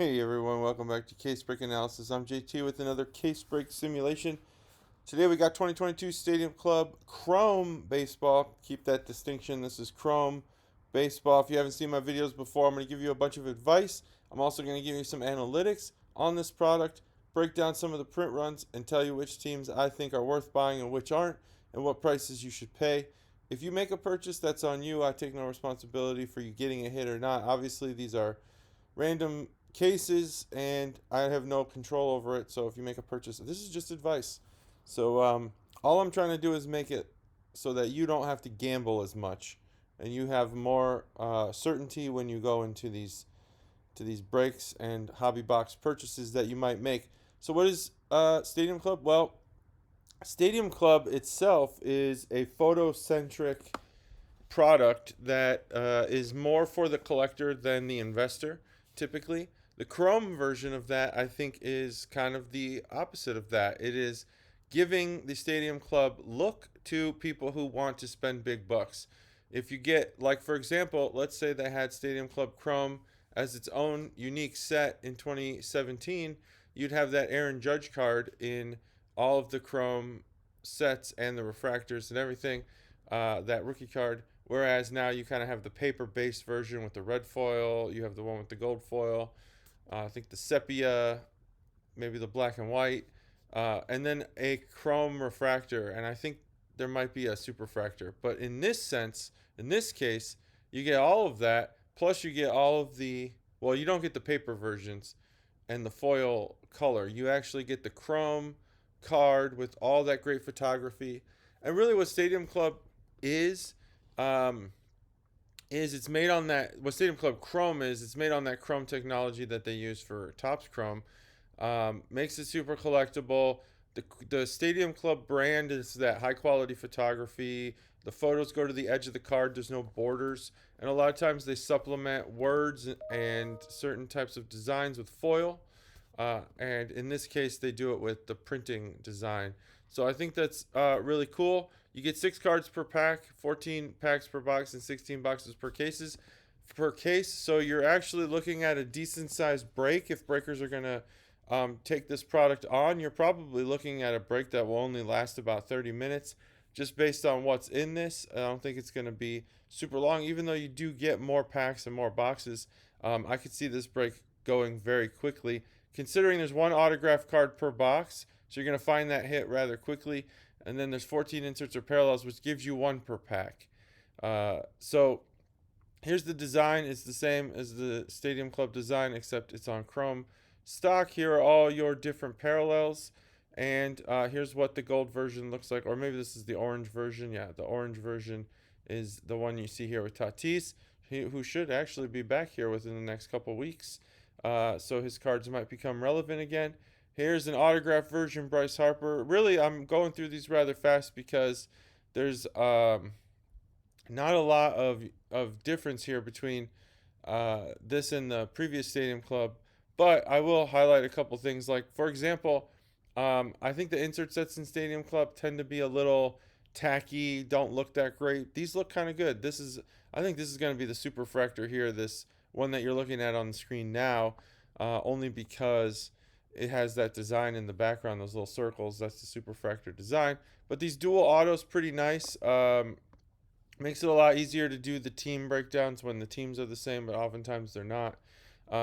Hey everyone, welcome back to Case Break Analysis. I'm JT with another Case Break simulation. Today we got 2022 Stadium Club Chrome Baseball. Keep that distinction. This is Chrome Baseball. If you haven't seen my videos before, I'm going to give you a bunch of advice. I'm also going to give you some analytics on this product, break down some of the print runs, and tell you which teams I think are worth buying and which aren't, and what prices you should pay. If you make a purchase, that's on you. I take no responsibility for you getting a hit or not. Obviously, these are random cases and I have no control over it. So if you make a purchase, this is just advice. So all I'm trying to do is make it so that you don't have to gamble as much and you have more certainty when you go into these breaks and hobby box purchases that you might make. So what is Stadium Club? Well, Stadium Club itself is a photocentric product that is more for the collector than the investor, typically. The Chrome version of that, I think, is kind of the opposite of that. It is giving the Stadium Club look to people who want to spend big bucks. If you get, like, for example, let's say they had Stadium Club Chrome as its own unique set in 2017, you'd have that Aaron Judge card in all of the Chrome sets and the refractors and everything, that rookie card. Whereas now you kind of have the paper-based version with the red foil. You have the one with the gold foil. I think the sepia, maybe the black and white, and then a chrome refractor. And I think there might be a superfractor. But in this sense, in this case, you get all of that. Plus, you get all of the. Well, you don't get the paper versions and the foil color. You actually get the chrome card with all that great photography. And really, what Stadium Club is um, is it's made on that what Stadium Club Chrome is. It's made on that Chrome technology that they use for Topps Chrome. Makes it super collectible. The Stadium Club brand is that high quality photography. The photos go to the edge of the card. There's no borders, and a lot of times they supplement words and certain types of designs with foil. And in this case, they do it with the printing design. So I think that's really cool. You get 6 cards per pack, 14 packs per box, and 16 boxes per case. So you're actually looking at a decent sized break. If breakers are gonna take this product on, you're probably looking at a break that will only last about 30 minutes, just based on what's in this. I don't think it's gonna be super long, even though you do get more packs and more boxes. I could see this break going very quickly, considering there's one autograph card per box. So you're going to find that hit rather quickly. And then there's 14 inserts or parallels, which gives you one per pack. So here's the design. It's the same as the Stadium Club design, except it's on chrome stock. Here are all your different parallels. And here's what the gold version looks like. Or maybe this is the orange version. Yeah, the orange version is the one you see here with Tatis, who should actually be back here within the next couple weeks. So his cards might become relevant again. Here's an autograph version, Bryce Harper. Really, I'm going through these rather fast because there's not a lot of difference here between this and the previous Stadium Club. But I will highlight a couple things. Like, for example, I think the insert sets in Stadium Club tend to be a little tacky, don't look that great. These look kind of good. I think this is going to be the superfractor here, this one that you're looking at on the screen now, only because it has that design in the background, those little circles. That's the superfractor design. But these dual autos pretty nice. Makes it a lot easier to do the team breakdowns when the teams are the same, but oftentimes they're not.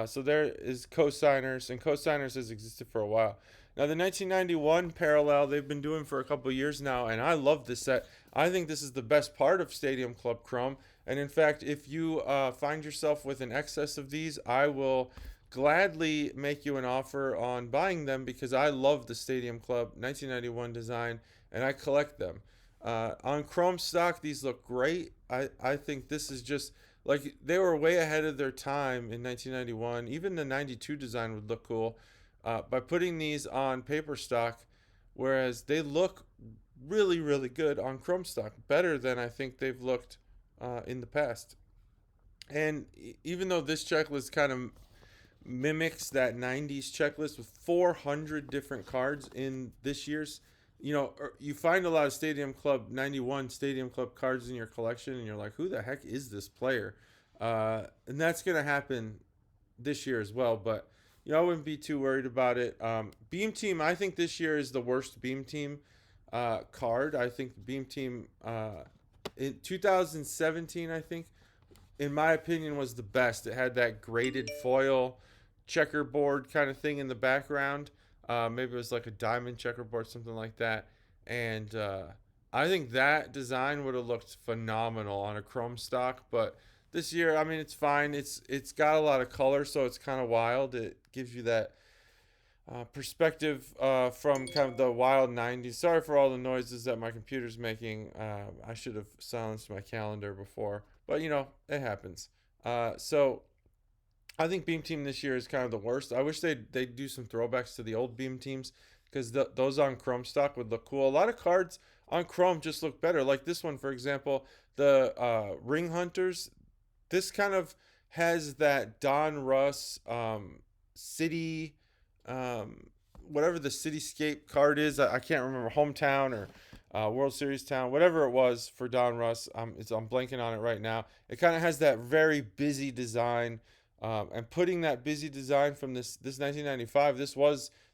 So there is cosigners, and cosigners has existed for a while. Now the 1991 parallel they've been doing for a couple years now, and I love this set. I think this is the best part of Stadium Club Chrome. And in fact, if you find yourself with an excess of these, I will gladly make you an offer on buying them because I love the Stadium Club 1991 design and I collect them. On Chrome stock, these look great. I think this is just like they were way ahead of their time in 1991. Even the 92 design would look cool by putting these on paper stock, whereas they look really, really good on Chrome stock, better than I think they've looked in the past. And even though this checklist kind of mimics that 90s checklist with 400 different cards in this year's, you find a lot of Stadium Club 91 Stadium Club cards in your collection, and you're like, who the heck is this player? And that's going to happen this year as well. But I wouldn't be too worried about it. Beam Team, I think this year is the worst Beam Team card. I think the Beam Team in 2017, I think, in my opinion, was the best. It had that graded foil checkerboard kind of thing in the background. Maybe it was like a diamond checkerboard, something like that. And I think that design would have looked phenomenal on a chrome stock. But this year, I mean, it's fine. It's got a lot of color, so it's kind of wild. It gives you that perspective from kind of the wild 90s. Sorry for all the noises that my computer's making. I should have silenced my calendar before, but it happens. So I think Beam Team this year is kind of the worst. I wish they'd do some throwbacks to the old Beam Teams because those on Chrome stock would look cool. A lot of cards on Chrome just look better. Like this one, for example, the Ring Hunters. This kind of has that Don Russ city, um, whatever the cityscape card is. I can't remember, hometown or World Series town, whatever it was for Don Russ. I'm blanking on it right now. It kind of has that very busy design, and putting that busy design from this 1995.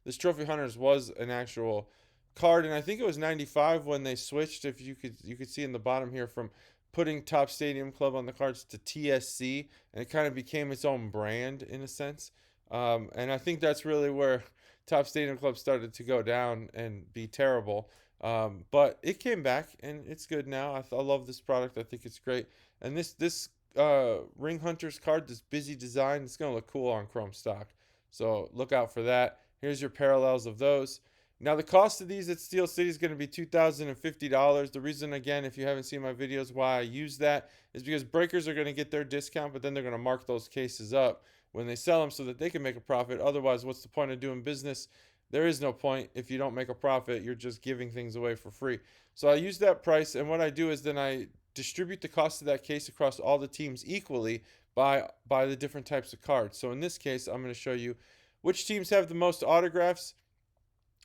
This Trophy Hunters was an actual card, and I think it was 95 when they switched. If you could see in the bottom here from putting Top Stadium Club on the cards to TSC, and it kind of became its own brand in a sense. And I think that's really where Top Stadium Club started to go down and be terrible. But it came back and it's good now. I love this product. I think it's great. And this Ring Hunters card, this busy design, it's gonna look cool on Chrome stock. So look out for that. Here's your parallels of those. Now the cost of these at Steel City is going to be $2,050. The reason, again, if you haven't seen my videos, why I use that is because breakers are going to get their discount, but then they're going to mark those cases up when they sell them so that they can make a profit. Otherwise, what's the point of doing business? There is no point. If you don't make a profit, you're just giving things away for free. So I use that price, and what I do is then I distribute the cost of that case across all the teams equally by the different types of cards. So in this case, I'm going to show you which teams have the most autographs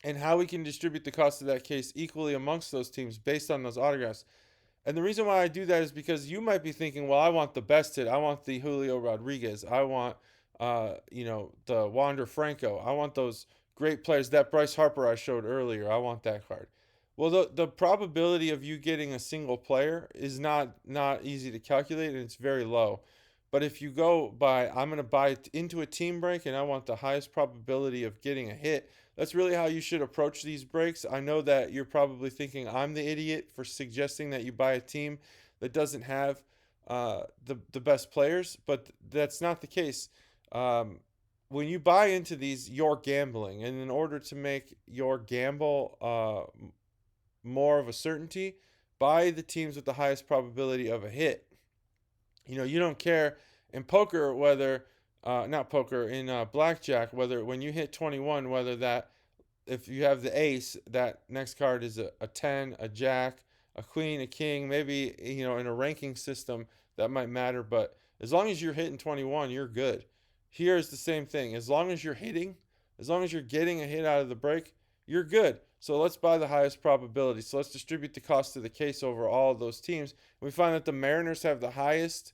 and how we can distribute the cost of that case equally amongst those teams based on those autographs. And the reason why I do that is because you might be thinking, well, I want the best hit. I want the Julio Rodriguez. I want, the Wander Franco. I want those great players. That Bryce Harper I showed earlier. I want that card. Well, the probability of you getting a single player is not easy to calculate, and it's very low. But if you go by, I'm going to buy into a team break, and I want the highest probability of getting a hit. That's really how you should approach these breaks. I know that you're probably thinking I'm the idiot for suggesting that you buy a team that doesn't have the best players, but that's not the case. When you buy into these, you're gambling, and in order to make your gamble more of a certainty, buy the teams with the highest probability of a hit. You don't care in poker whether, not poker, in blackjack, whether when you hit 21, whether that, if you have the ace, that next card is a 10, a jack, a queen, a king, maybe, in a ranking system that might matter. But as long as you're hitting 21, you're good. Here is the same thing. As long as you're hitting, as long as you're getting a hit out of the break, you're good. So let's buy the highest probability. So let's distribute the cost of the case over all of those teams. We find that the Mariners have the highest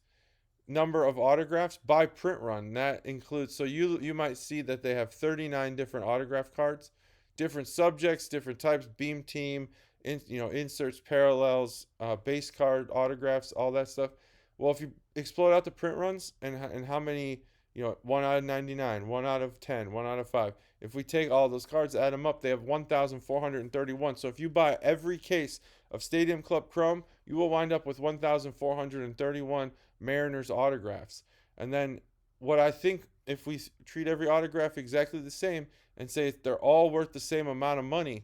number of autographs by print run. That includes, so you might see that they have 39 different autograph cards, different subjects, different types, beam team, inserts, parallels, base card, autographs, all that stuff. Well, if you explode out the print runs and how many, 1 out of 99, 1 out of 10, 1 out of 5. If we take all those cards, add them up, they have 1,431. So if you buy every case of Stadium Club Chrome, you will wind up with 1,431 Mariners autographs. And then what I think, if we treat every autograph exactly the same and say they're all worth the same amount of money,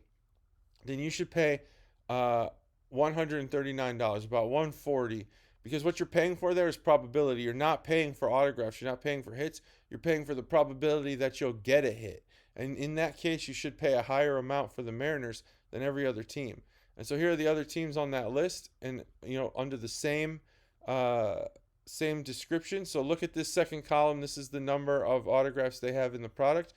then you should pay $139, about $140, because what you're paying for there is probability. You're not paying for autographs. You're not paying for hits. You're paying for the probability that you'll get a hit. And in that case, you should pay a higher amount for the Mariners than every other team. And so here are the other teams on that list, and under the same description. So look at this second column. This is the number of autographs they have in the product,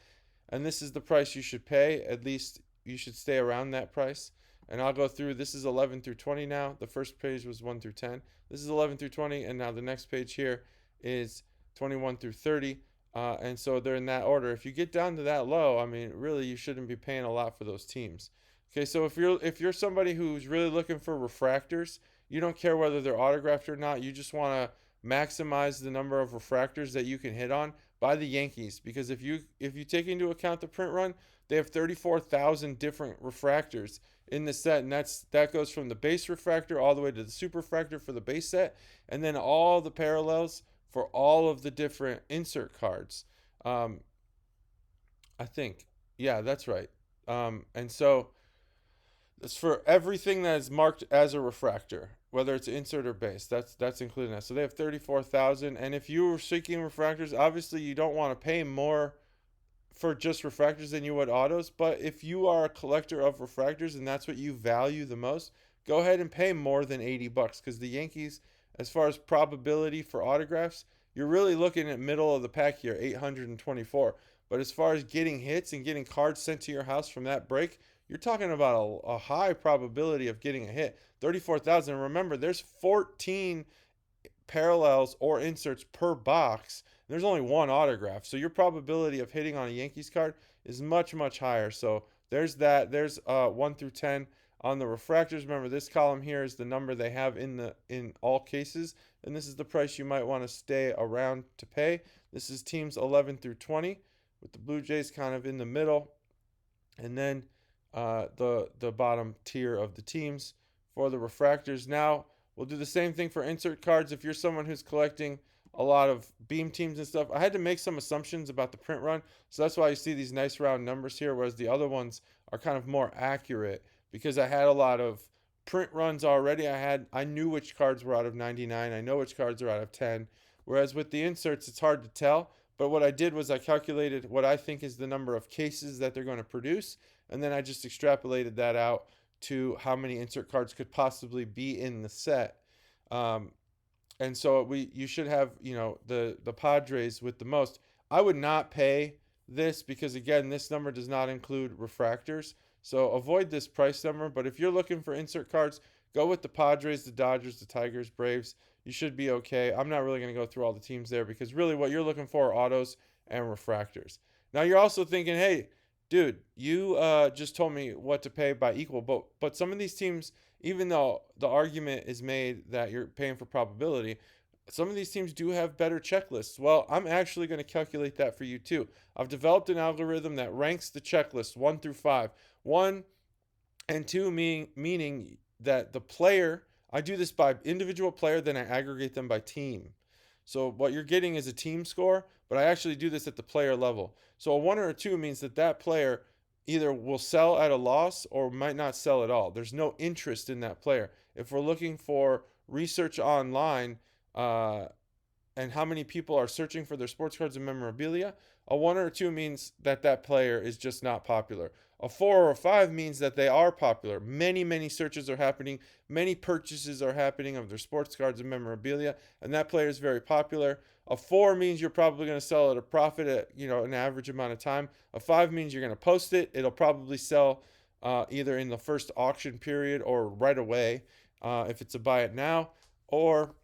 and this is the price you should pay. At least you should stay around that price. And I'll go through. This is 11 through 20 now. The first page was 1 through 10. This is 11 through 20, and now the next page here is 21 through 30. And so they're in that order. If you get down to that low, I mean, really, you shouldn't be paying a lot for those teams. Okay, so if you're somebody who's really looking for refractors, you don't care whether they're autographed or not. You just want to maximize the number of refractors that you can hit on. Buy the Yankees, because if you take into account the print run, they have 34,000 different refractors in the set, and that goes from the base refractor all the way to the super refractor for the base set, and then all the parallels for all of the different insert cards. Um, I think, yeah, that's right. And so it's for everything that is marked as a refractor, whether it's insert or base. That's included in that. So they have 34,000, and if you were seeking refractors, obviously you don't want to pay more for just refractors than you would autos. But if you are a collector of refractors and that's what you value the most, go ahead and pay more than $80, because the Yankees, as far as probability for autographs, you're really looking at middle of the pack here, 824. But as far as getting hits and getting cards sent to your house from that break, you're talking about a high probability of getting a hit. 34,000. Remember, there's 14 parallels or inserts per box. There's only one autograph, so your probability of hitting on a Yankees card is much, much higher. So there's that. There's 1 through 10 on the refractors. Remember, this column here is the number they have in all cases, and this is the price you might want to stay around to pay. This is teams 11 through 20, with the Blue Jays kind of in the middle, and then the bottom tier of the teams for the refractors. Now we'll do the same thing for insert cards. If you're someone who's collecting a lot of beam teams and stuff, I had to make some assumptions about the print run, so that's why you see these nice round numbers here, whereas the other ones are kind of more accurate, because I had a lot of print runs already. I knew which cards were out of 99. I know which cards are out of 10. Whereas with the inserts, it's hard to tell. But what I did was I calculated what I think is the number of cases that they're going to produce, and then I just extrapolated that out to how many insert cards could possibly be in the set. Um, and so you should have, the Padres with the most. I would not pay this, because again, this number does not include refractors. So avoid this price number. But if you're looking for insert cards, go with the Padres, the Dodgers, the Tigers, Braves. You should be okay. I'm not really going to go through all the teams there, because really what you're looking for are autos and refractors. Now you're also thinking, hey, dude, you just told me what to pay by equal, but some of these teams, even though the argument is made that you're paying for probability, some of these teams do have better checklists. Well, I'm actually going to calculate that for you too. I've developed an algorithm that ranks the checklist 1 through 5. 1 and 2 meaning that the player, I do this by individual player, then I aggregate them by team. So what you're getting is a team score, but I actually do this at the player level. So a 1 or a 2 means that player either will sell at a loss or might not sell at all. There's no interest in that player. If we're looking for research online, and how many people are searching for their sports cards and memorabilia, a 1 or a 2 means that player is just not popular. A 4 or a 5 means that they are popular. Many, many searches are happening. Many purchases are happening of their sports cards and memorabilia, and that player is very popular. A 4 means you're probably going to sell at a profit at an average amount of time. A 5 means you're going to post it. It'll probably sell either in the first auction period or right away, if it's a buy it now, or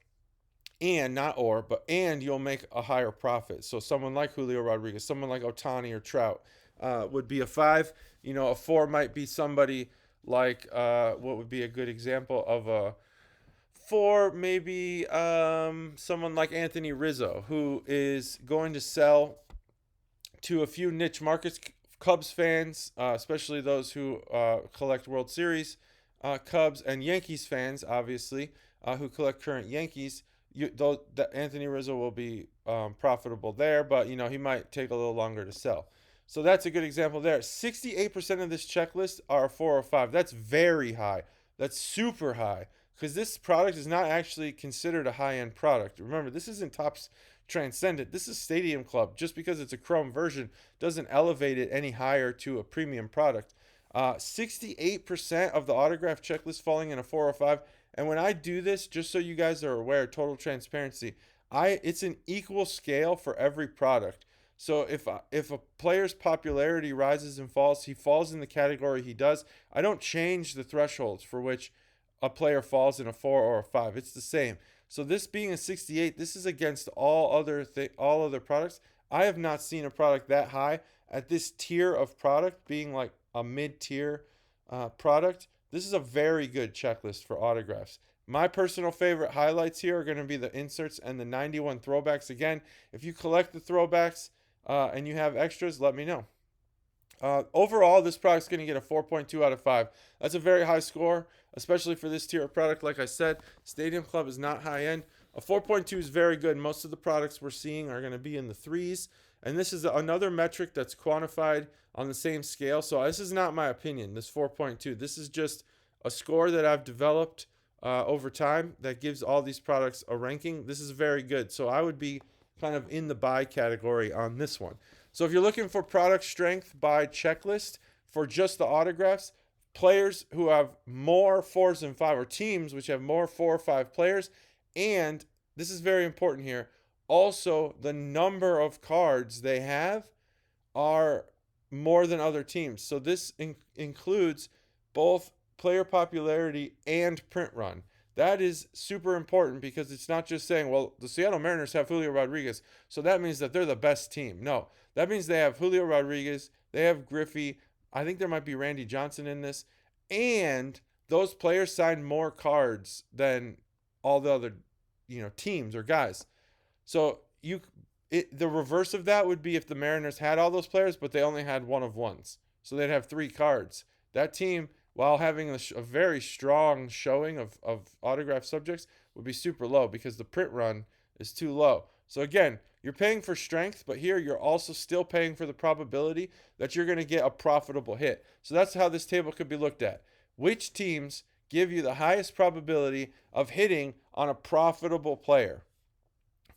and you'll make a higher profit. So someone like Julio Rodriguez, someone like Ohtani or Trout would be a 5. A 4 might be somebody like, what would be a good example of a 4? Maybe someone like Anthony Rizzo, who is going to sell to a few niche markets. Cubs fans, especially those who collect World Series Cubs, and Yankees fans, obviously, who collect current Yankees. Anthony Rizzo will be profitable there, but he might take a little longer to sell. So that's a good example there. 68% of this checklist are 4 or 5. That's very high. That's super high, because this product is not actually considered a high-end product. Remember, this isn't Topps Transcendent. This is Stadium Club. Just because it's a Chrome version doesn't elevate it any higher to a premium product. 68% of the autograph checklist falling in a 4 or 5. And when I do this, just so you guys are aware, total transparency, it's an equal scale for every product. So if a player's popularity rises and falls, he falls in the category he does. I don't change the thresholds for which a player falls in a 4 or a 5. It's the same. So this being a 68, this is against all other products. I have not seen a product that high at this tier of product being like a mid-tier product. This is a very good checklist for autographs. My personal favorite highlights here are going to be the inserts and the 91 throwbacks. Again, if you collect the throwbacks and you have extras, let me know. Overall, this product's going to get a 4.2 out of 5. That's a very high score, especially for this tier of product. Like I said, Stadium Club is not high end. A 4.2 is very good. Most of the products we're seeing are going to be in the threes. And this is another metric that's quantified on the same scale. So this is not my opinion, this 4.2. This is just a score that I've developed over time that gives all these products a ranking. This is very good. So I would be kind of in the buy category on this one. So if you're looking for product strength by checklist for just the autographs, players who have more 4s than 5, or teams which have more 4 or 5 players, and this is very important here, also the number of cards they have are more than other teams. So this includes both player popularity and print run. That is super important because it's not just saying, well, the Seattle Mariners have Julio Rodriguez, so that means that they're the best team. No, that means they have Julio Rodriguez, they have Griffey. I think there might be Randy Johnson in this, and those players signed more cards than all the other, teams or guys. So the reverse of that would be if the Mariners had all those players, but they only had one of ones, so they'd have 3 cards. That team, while having a very strong showing of autograph subjects, would be super low because the print run is too low. So again, you're paying for strength, but here you're also still paying for the probability that you're going to get a profitable hit. So that's how this table could be looked at. Which teams give you the highest probability of hitting on a profitable player?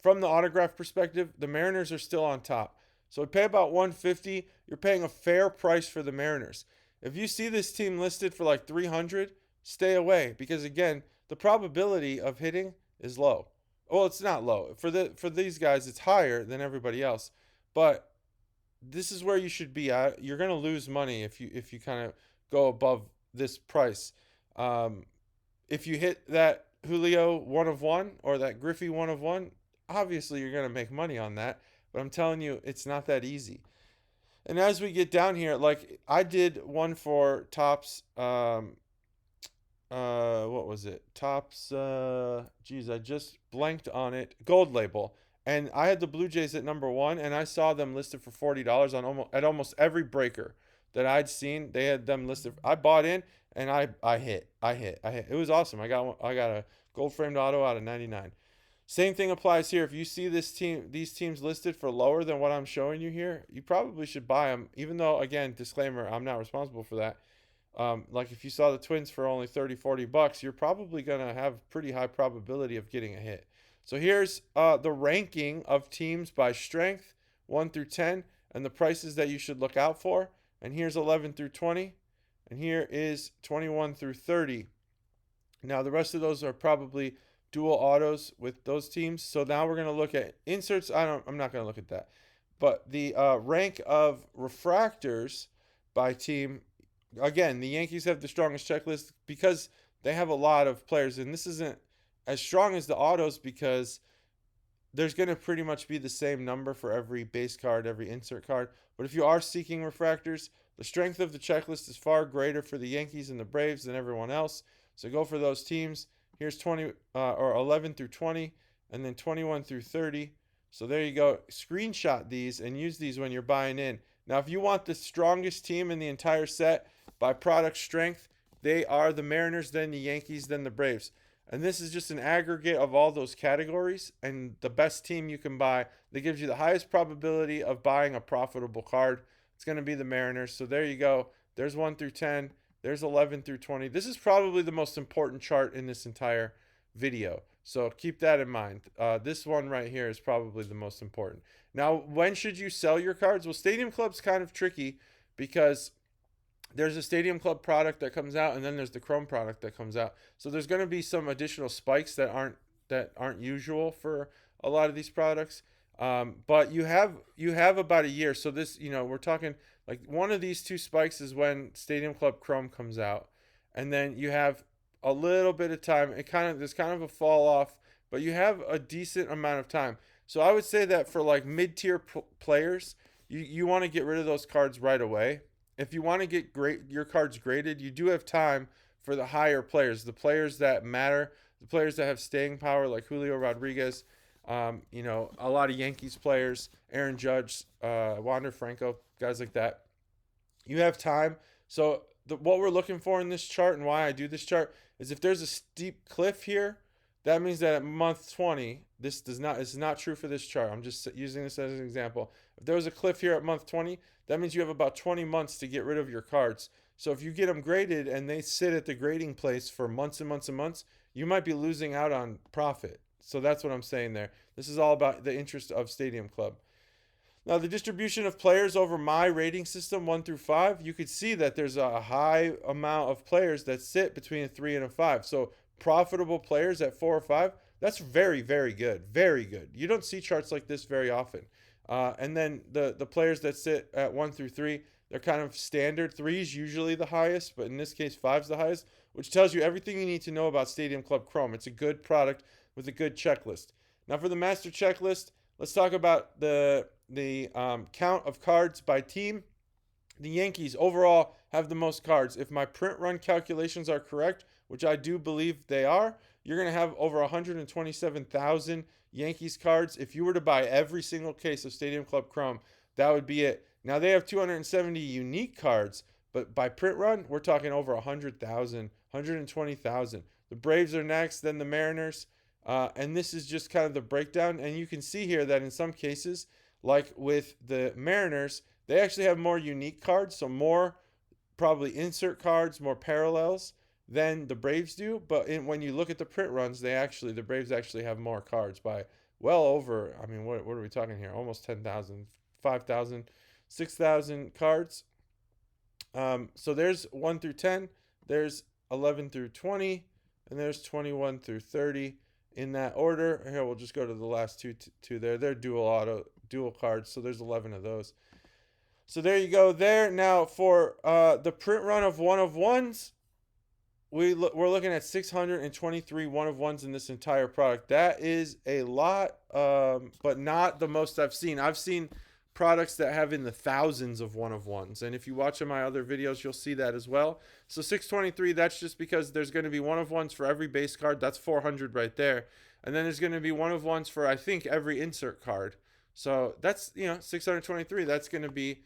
From the autograph perspective, the Mariners are still on top. So we pay about $150. You're paying a fair price for the Mariners. If you see this team listed for like 300, stay away because again, the probability of hitting is low. Well, it's not low. For these guys, it's higher than everybody else. But this is where you should be at. You're going to lose money if you kind of go above this price. If you hit that Julio 1 of 1 or that Griffey 1 of 1, obviously you're going to make money on that. But I'm telling you, it's not that easy. And as we get down here, like I did one for Topps, what was it? Topps, I just blanked on it. Gold label. And I had the Blue Jays at number 1, and I saw them listed for $40 at almost every breaker that I'd seen. They had them listed. I bought in, and I hit. It was awesome. I got a gold framed auto out of 99. Same thing applies here. If you see these teams listed for lower than what I'm showing you here, you probably should buy them. Even though, again, disclaimer, I'm not responsible for that. Like if you saw the Twins for only $30-$40, you're probably going to have pretty high probability of getting a hit. So here's the ranking of teams by strength, 1 through 10, and the prices that you should look out for. And here's 11 through 20, and here is 21 through 30. Now the rest of those are probably dual autos with those teams. So now we're going to look at inserts. I'm not going to look at that. But the rank of refractors by team, again, the Yankees have the strongest checklist because they have a lot of players. And this isn't as strong as the autos because there's going to pretty much be the same number for every base card, every insert card. But if you are seeking refractors, the strength of the checklist is far greater for the Yankees and the Braves than everyone else. So go for those teams. Here's 11 through 20, and then 21 through 30. So there you go. Screenshot these and use these when you're buying in. Now, if you want the strongest team in the entire set by product strength, they are the Mariners, then the Yankees, then the Braves. And this is just an aggregate of all those categories, and the best team you can buy that gives you the highest probability of buying a profitable card. It's going to be the Mariners. So there you go. There's 1 through 10. There's 11 through 20. This is probably the most important chart in this entire video. So keep that in mind. This one right here is probably the most important. Now, when should you sell your cards? Well, Stadium Club's kind of tricky because there's a Stadium Club product that comes out, and then there's the Chrome product that comes out. So there's going to be some additional spikes that aren't usual for a lot of these products. But you have about a year. So this, we're talking like one of these 2 spikes is when Stadium Club Chrome comes out, and then you have a little bit of time. There's kind of a fall off, but you have a decent amount of time. So I would say that for like mid-tier players, you want to get rid of those cards right away. If you want to get your cards graded, you do have time for the higher players, the players that matter, the players that have staying power, like Julio Rodriguez, a lot of Yankees players, Aaron Judge, Wander Franco, guys like that. You have time. So what we're looking for in this chart and why I do this chart is if there's a steep cliff here, that means that at month 20, this is not true for this chart. I'm just using this as an example. If there was a cliff here at month 20, that means you have about 20 months to get rid of your cards. So if you get them graded and they sit at the grading place for months and months and months, you might be losing out on profit. So that's what I'm saying there. This is all about the interest of Stadium Club. Now, the distribution of players over my rating system, 1 through 5, you could see that there's a high amount of players that sit between a 3 and a 5. So profitable players at 4 or 5, that's very, very good. Very good. You don't see charts like this very often. And then the players that sit at 1 through 3, they're kind of standard. 3 is usually the highest, but in this case, 5 is the highest, which tells you everything you need to know about Stadium Club Chrome. It's a good product with a good checklist. Now, for the master checklist, let's talk about the count of cards by team. The Yankees overall have the most cards. If my print run calculations are correct, which I do believe they are, you're going to have over 127,000 Yankees cards. If you were to buy every single case of Stadium Club Chrome, that would be it. Now, they have 270 unique cards, but by print run, we're talking over 100,000, 120,000. The Braves are next, then the Mariners. And this is just kind of the breakdown. And you can see here that in some cases, like with the Mariners, they actually have more unique cards. So more probably insert cards, more parallels than the Braves do. But when you look at the print runs, the Braves actually have more cards by well over, I mean, what are we talking here? Almost 10,000, 5,000, 6,000 cards. So there's 1 through 10. There's 11 through 20. And there's 21 through 30. In that order. Here, we'll just go to the last two there. They're dual cards, so there's 11 of those. So there you go there. Now for the print run of 1 of 1s, we're looking at 623 1 of 1s in this entire product. That is a lot, but not the most I've seen. I've seen products that have in the thousands of 1 of 1s, and if you watch my other videos, you'll see that as well. So 623, that's just because there's going to be 1 of 1s for every base card. That's 400 right there. And then there's going to be 1 of 1s for, I think, every insert card. So that's 623. That's going to be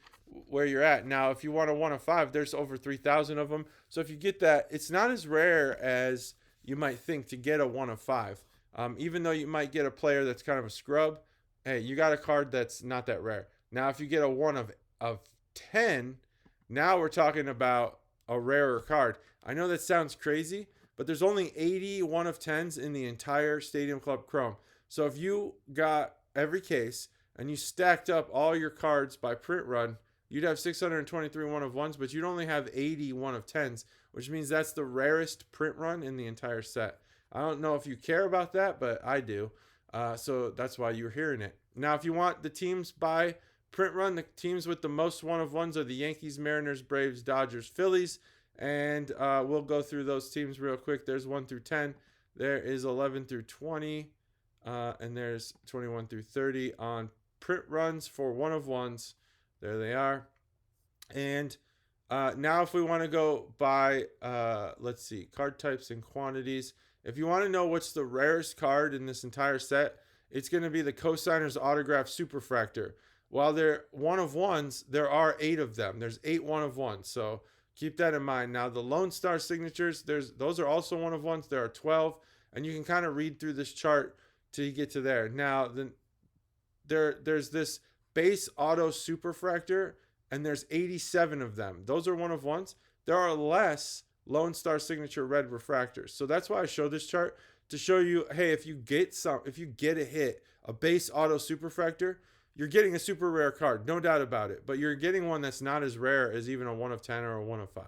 where you're at. Now, if you want a 1 of 5, there's over 3,000 of them. So if you get that, it's not as rare as you might think to get a 1 of 5. Even though you might get a player that's kind of a scrub, hey, you got a card that's not that rare. Now, if you get a 1 of 10, now we're talking about a rarer card. I know that sounds crazy, but there's only 80 1 of 10s in the entire Stadium Club Chrome. So if you got every case and you stacked up all your cards by print run, you'd have 623 1 of 1s, but you'd only have 80 1 of 10s, which means that's the rarest print run in the entire set. I don't know if you care about that, but I do. So that's why you're hearing it. Now, if you want the teams by print run, the teams with the most 1 of 1s are the Yankees, Mariners, Braves, Dodgers, Phillies. And we'll go through those teams real quick. There's 1 through 10. There is 11 through 20. And there's 21 through 30 on print runs for 1 of 1s. There they are. And now if we want to go by, let's see, card types and quantities. If you want to know what's the rarest card in this entire set, it's going to be the Cosigner's Autograph Superfractor. While they're 1 of 1s, there are 8 of them. There's 8 1 of 1s. So keep that in mind. Now, the Lone Star signatures, those are also 1 of 1s. There are 12. And you can kind of read through this chart till you get to there. Now, there's this base auto superfractor, and there's 87 of them. Those are 1 of 1s. There are less Lone Star signature red refractors. So that's why I show this chart, to show you, hey, if you get a hit, a base auto superfractor, you're getting a super rare card, no doubt about it. But you're getting one that's not as rare as even a 1 of 10 or a 1 of 5.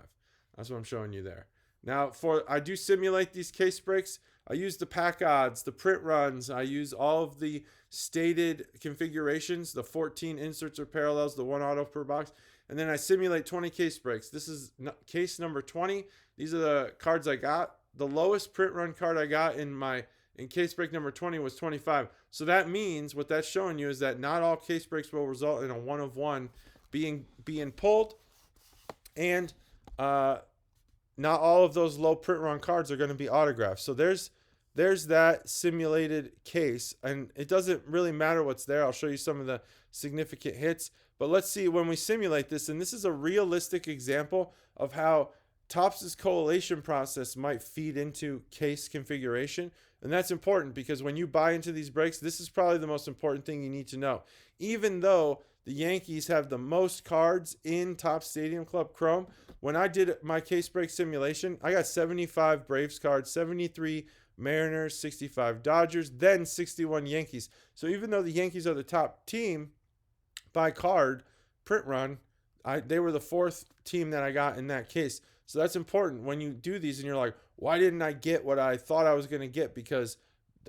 That's what I'm showing you there. Now, I do simulate these case breaks. I use the pack odds, the print runs. I use all of the stated configurations, the 14 inserts or parallels, the 1 auto per box. And then I simulate 20 case breaks. This is case number 20. These are the cards I got. The lowest print run card I got in my and case break number 20 was 25. So that means what that's showing you is that not all case breaks will result in a 1 of 1 being pulled, and not all of those low print run cards are going to be autographed. So there's that simulated case, and it doesn't really matter what's there. I'll show you some of the significant hits, but let's see when we simulate this, and this is a realistic example of how Topps' collation process might feed into case configuration. And that's important because when you buy into these breaks, this is probably the most important thing you need to know. Even though the Yankees have the most cards in Topps Stadium Club Chrome, when I did my case break simulation, I got 75 Braves cards, 73 Mariners, 65 Dodgers, then 61 Yankees. So even though the Yankees are the top team by card print run, they were the fourth team that I got in that case. So that's important when you do these and you're like, why didn't I get what I thought I was going to get because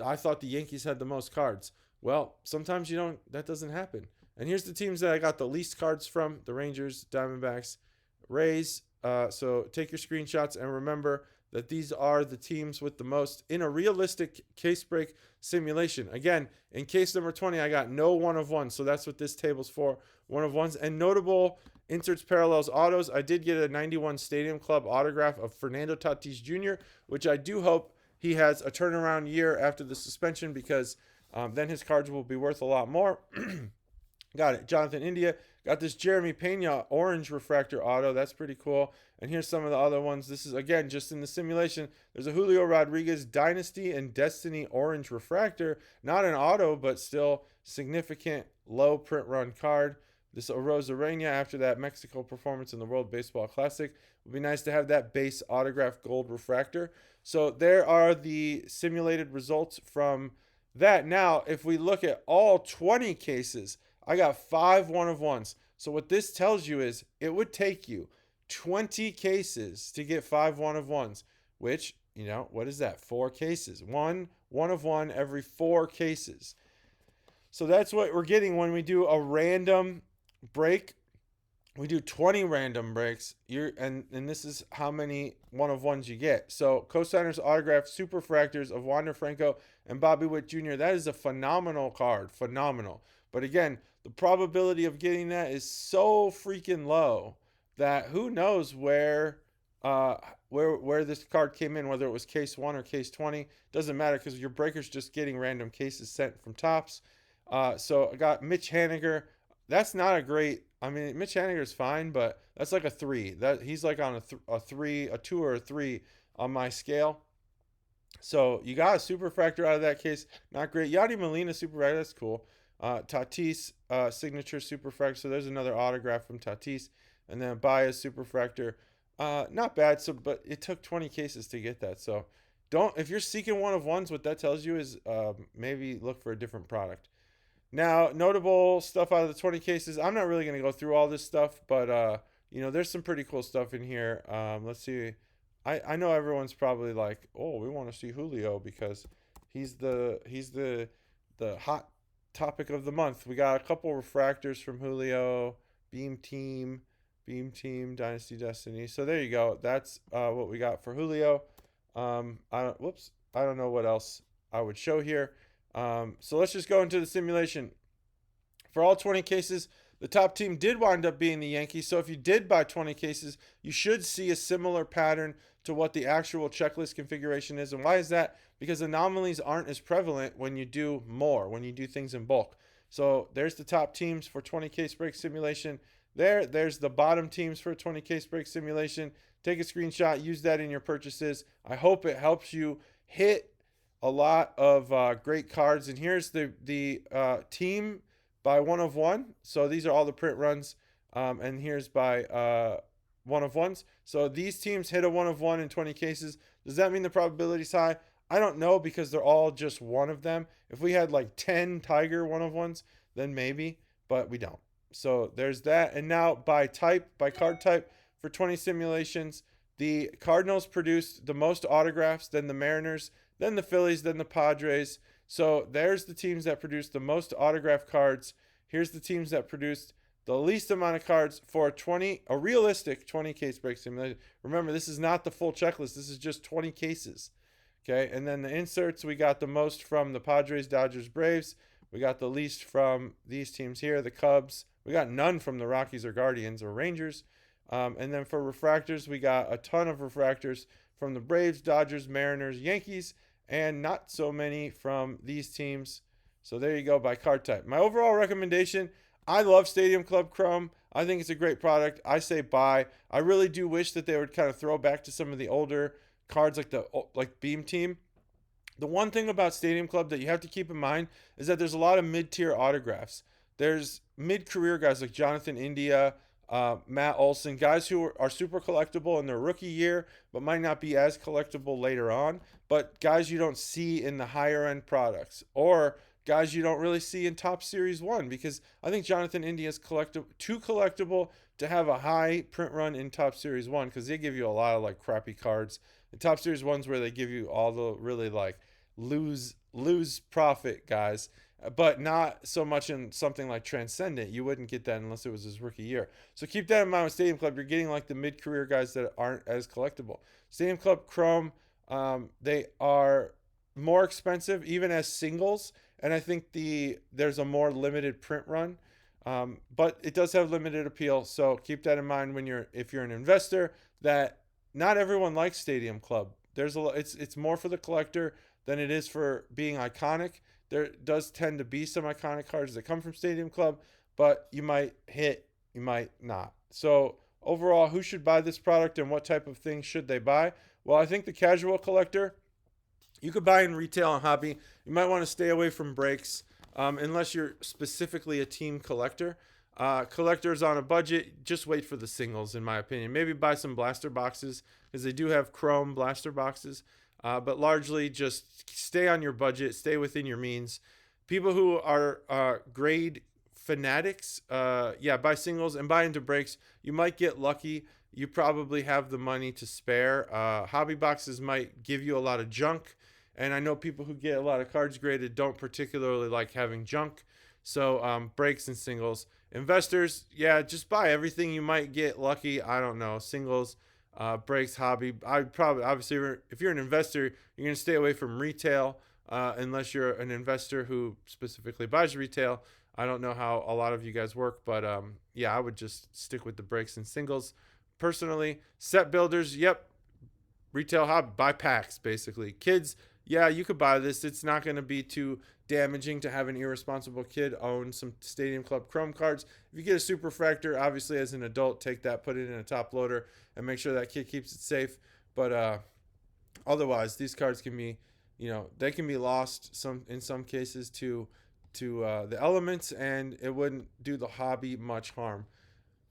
I thought the Yankees had the most cards? Well, sometimes that doesn't happen. And here's the teams that I got the least cards from: the Rangers, Diamondbacks, Rays. So take your screenshots and remember that these are the teams with the most in a realistic case break simulation. Again, in case number 20, I got no 1 of 1. So that's what this table's for, 1 of 1s. And notable inserts, parallels, autos. I did get a 91 Stadium Club autograph of Fernando Tatis Jr., which I do hope he has a turnaround year after the suspension, because then his cards will be worth a lot more. Got it. Jonathan India. Got this Jeremy Pena orange refractor auto. That's pretty cool. And here's some of the other ones. This is, again, just in the simulation. There's a Julio Rodriguez Dynasty and Destiny orange refractor. Not an auto, but still significant low print run card. This Arozarena after that Mexico performance in the World Baseball Classic. It would be nice to have that base autograph gold refractor. So there are the simulated results from that. Now, if we look at all 20 cases, I got 5 1 of 1s. So what this tells you is it would take you 20 cases to get 5 1 of 1s, which, what is that? 4 cases. 1 of 1 every 4 cases. So that's what we're getting when we do a random break. We do 20 random breaks. And this is how many 1 of 1s you get. So co-signers autograph superfractors of Wander Franco and Bobby Witt Jr. That is a phenomenal card. Phenomenal. But again, the probability of getting that is so freaking low that who knows where this card came in, whether it was case 1 or case 20. Doesn't matter because your breaker's just getting random cases sent from Topps. So I got Mitch Haniger. That's not a great. I mean, Mitch Haniger is fine, but that's like a 3. He's like on a 3, a 2 or a 3 on my scale. So you got a superfractor out of that case. Not great. Yadi Molina superfractor. That's cool. Tatis signature superfractor. So there's another autograph from Tatis. And then Baez superfractor. Not bad. So, but it took 20 cases to get that. So if you're seeking 1 of 1s, what that tells you is maybe look for a different product. Now, notable stuff out of the 20 cases. I'm not really going to go through all this stuff, but there's some pretty cool stuff in here. Let's see. I know everyone's probably like, oh, we want to see Julio because he's the hot topic of the month. We got a couple refractors from Julio, Beam Team, Dynasty Destiny. So there you go. That's what we got for Julio. I don't know what else I would show here. So let's just go into the simulation. For all 20 cases, the top team did wind up being the Yankees. So if you did buy 20 cases, you should see a similar pattern to what the actual checklist configuration is. And why is that? Because anomalies aren't as prevalent when you do more, when you do things in bulk. So there's the top teams for 20 case break simulation. There's the bottom teams for a 20 case break simulation. Take a screenshot, use that in your purchases. I hope it helps you hit a lot of great cards. And here's the team by 1 of 1. So these are all the print runs. And here's by 1 of 1s. So these teams hit a 1 of 1 in 20 cases. Does that mean the probability is high? I don't know, because they're all just one of them. If we had like 10 Tiger 1 of 1s, then maybe, but we don't. So there's that. And now by card type for 20 simulations, the Cardinals produced the most autographs, then the Mariners, then the Phillies, then the Padres. So there's the teams that produced the most autograph cards. Here's the teams that produced the least amount of cards for a realistic 20 case break simulation. Remember, this is not the full checklist. This is just 20 cases. Okay, and then the inserts, we got the most from the Padres, Dodgers, Braves. We got the least from these teams here, the Cubs. We got none from the Rockies or Guardians or Rangers. And then for refractors, we got a ton of refractors from the Braves, Dodgers, Mariners, Yankees, and not so many from these teams. So there you go by card type. My overall recommendation, I love Stadium Club Chrome. I think it's a great product. I say buy. I really do wish that they would kind of throw back to some of the older cards like Beam Team. The one thing about Stadium Club that you have to keep in mind is that there's a lot of mid-tier autographs. There's mid-career guys like Jonathan India, Matt Olson, guys who are super collectible in their rookie year, but might not be as collectible later on. But guys you don't see in the higher end products, or guys you don't really see in Top Series 1, because I think Jonathan India is too collectible to have a high print run in Top Series 1, because they give you a lot of like crappy cards. The Top Series 1's where they give you all the really like lose profit guys, but not so much in something like Transcendent. You wouldn't get that unless it was his rookie year. So keep that in mind with Stadium Club. You're getting like the mid-career guys that aren't as collectible. Stadium Club Chrome, they are more expensive even as singles, and I think there's a more limited print run, but it does have limited appeal. So keep that in mind if you're an investor, that not everyone likes Stadium Club. It's more for the collector than it is for being iconic. There does tend to be some iconic cards that come from Stadium Club, but you might hit, you might not. So overall, who should buy this product and what type of things should they buy? Well, I think the casual collector, you could buy in retail and hobby. You might want to stay away from breaks unless you're specifically a team collector. Collectors on a budget, just wait for the singles, in my opinion. Maybe buy some blaster boxes, because they do have chrome blaster boxes. But largely just stay on your budget, stay within your means. People who are grade fanatics, buy singles and buy into breaks. You might get lucky. You probably have the money to spare. Hobby boxes might give you a lot of junk. And I know people who get a lot of cards graded don't particularly like having junk. So breaks and singles. Investors, just buy everything. You might get lucky. I don't know. Singles, breaks, hobby. Obviously, if you're an investor, you're going to stay away from retail unless you're an investor who specifically buys retail. I don't know how a lot of you guys work, but I would just stick with the breaks and singles. Personally, set builders, retail hobby, buy packs, basically. Kids, you could buy this. It's not going to be too damaging to have an irresponsible kid own some Stadium Club Chrome cards. If you get a super refractor, obviously as an adult, take that, put it in a top loader, and make sure that kid keeps it safe. But otherwise, these cards can be, they can be lost in some cases to the elements, and it wouldn't do the hobby much harm.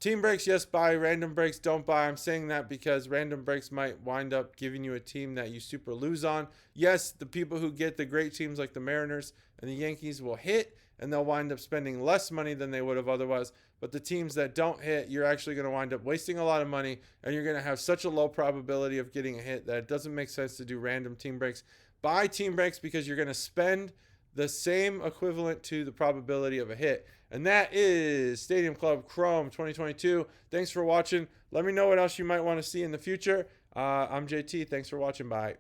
Team breaks, yes, buy. Random breaks, don't buy. I'm saying that because random breaks might wind up giving you a team that you super lose on. Yes, the people who get the great teams like the Mariners and the Yankees will hit, and they'll wind up spending less money than they would have otherwise. But the teams that don't hit, you're actually going to wind up wasting a lot of money, and you're going to have such a low probability of getting a hit that it doesn't make sense to do random team breaks. Buy team breaks because you're going to spend the same equivalent to the probability of a hit. And that is Stadium Club Chrome 2022. Thanks for watching. Let me know what else you might want to see in the future. I'm JT. Thanks for watching. Bye.